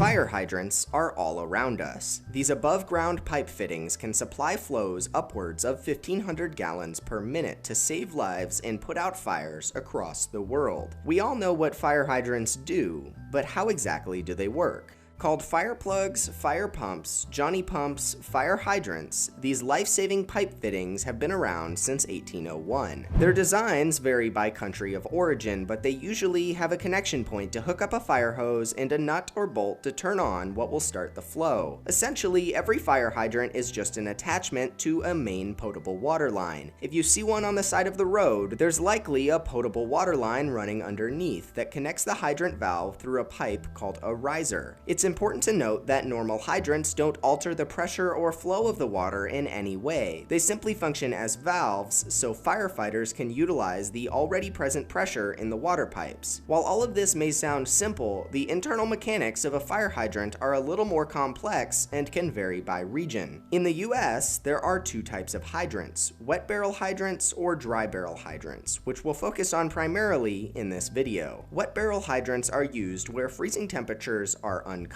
Fire hydrants are all around us. These above-ground pipe fittings can supply flows upwards of 1,500 gallons per minute to save lives and put out fires across the world. We all know what fire hydrants do, but how exactly do they work? Called fire plugs, fire pumps, Johnny pumps, fire hydrants, these life-saving pipe fittings have been around since 1801. Their designs vary by country of origin, but they usually have a connection point to hook up a fire hose and a nut or bolt to turn on what will start the flow. Essentially, every fire hydrant is just an attachment to a main potable water line. If you see one on the side of the road, there's likely a potable water line running underneath that connects the hydrant valve through a pipe called a riser. It's important to note that normal hydrants don't alter the pressure or flow of the water in any way. They simply function as valves, so firefighters can utilize the already present pressure in the water pipes. While all of this may sound simple, the internal mechanics of a fire hydrant are a little more complex and can vary by region. In the US, there are two types of hydrants, wet barrel hydrants or dry barrel hydrants, which we'll focus on primarily in this video. Wet barrel hydrants are used where freezing temperatures are uncommon.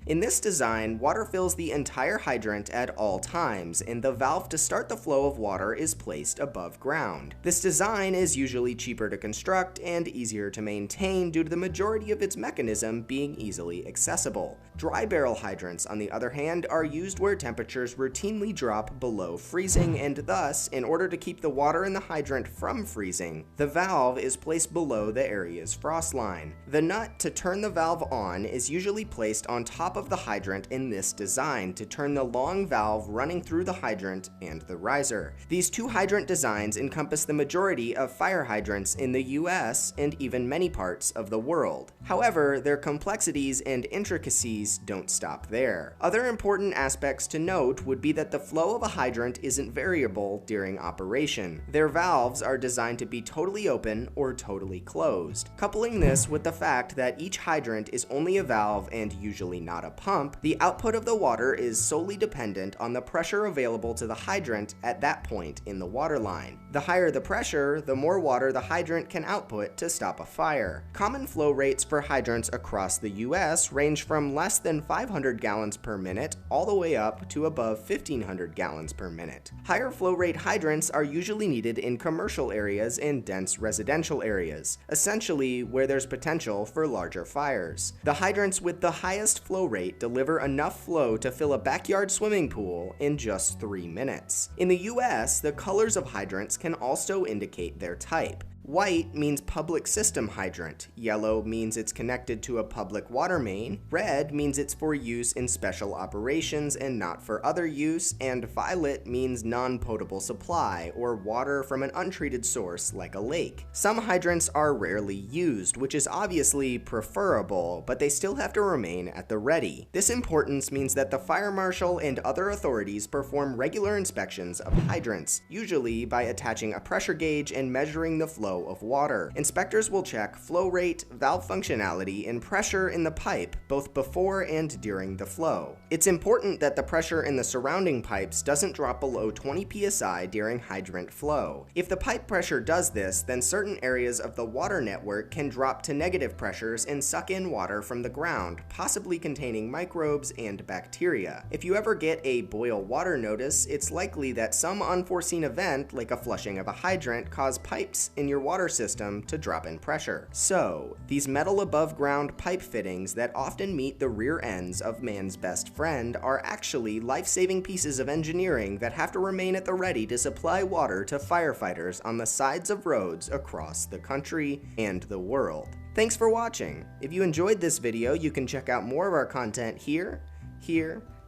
In this design, water fills the entire hydrant at all times, and the valve to start the flow of water is placed above ground. This design is usually cheaper to construct and easier to maintain due to the majority of its mechanism being easily accessible. Dry barrel hydrants, on the other hand, are used where temperatures routinely drop below freezing, and thus, in order to keep the water in the hydrant from freezing, the valve is placed below the area's frost line. The nut to turn the valve on is usually placed on top of the hydrant in this design to turn the long valve running through the hydrant and the riser. These two hydrant designs encompass the majority of fire hydrants in the US and even many parts of the world. However, their complexities and intricacies don't stop there. Other important aspects to note would be that the flow of a hydrant isn't variable during operation. Their valves are designed to be totally open or totally closed. Coupling this with the fact that each hydrant is only a valve and usually not a pump, the output of the water is solely dependent on the pressure available to the hydrant at that point in the water line. The higher the pressure, the more water the hydrant can output to stop a fire. Common flow rates for hydrants across the US range from less than 500 gallons per minute all the way up to above 1,500 gallons per minute. Higher flow rate hydrants are usually needed in commercial areas and dense residential areas, essentially where there's potential for larger fires. The hydrants with the highest flow rate deliver enough flow to fill a backyard swimming pool in just 3 minutes. In the US, the colors of hydrants can also indicate their type. White means public system hydrant, yellow means it's connected to a public water main, red means it's for use in special operations and not for other use, and violet means non-potable supply, or water from an untreated source like a lake. Some hydrants are rarely used, which is obviously preferable, but they still have to remain at the ready. This importance means that the fire marshal and other authorities perform regular inspections of hydrants, usually by attaching a pressure gauge and measuring the flow of water. Inspectors will check flow rate, valve functionality, and pressure in the pipe both before and during the flow. It's important that the pressure in the surrounding pipes doesn't drop below 20 psi during hydrant flow. If the pipe pressure does this, then certain areas of the water network can drop to negative pressures and suck in water from the ground, possibly containing microbes and bacteria. If you ever get a boil water notice, it's likely that some unforeseen event, like a flushing of a hydrant, caused pipes in your water system to drop in pressure. So, these metal above ground pipe fittings that often meet the rear ends of man's best friend are actually life-saving pieces of engineering that have to remain at the ready to supply water to firefighters on the sides of roads across the country and the world. Thanks for watching. If you enjoyed this video, you can check out more of our content here,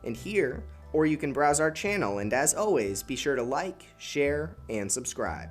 and here, or you can browse our channel, and as always, be sure to like, share, and subscribe.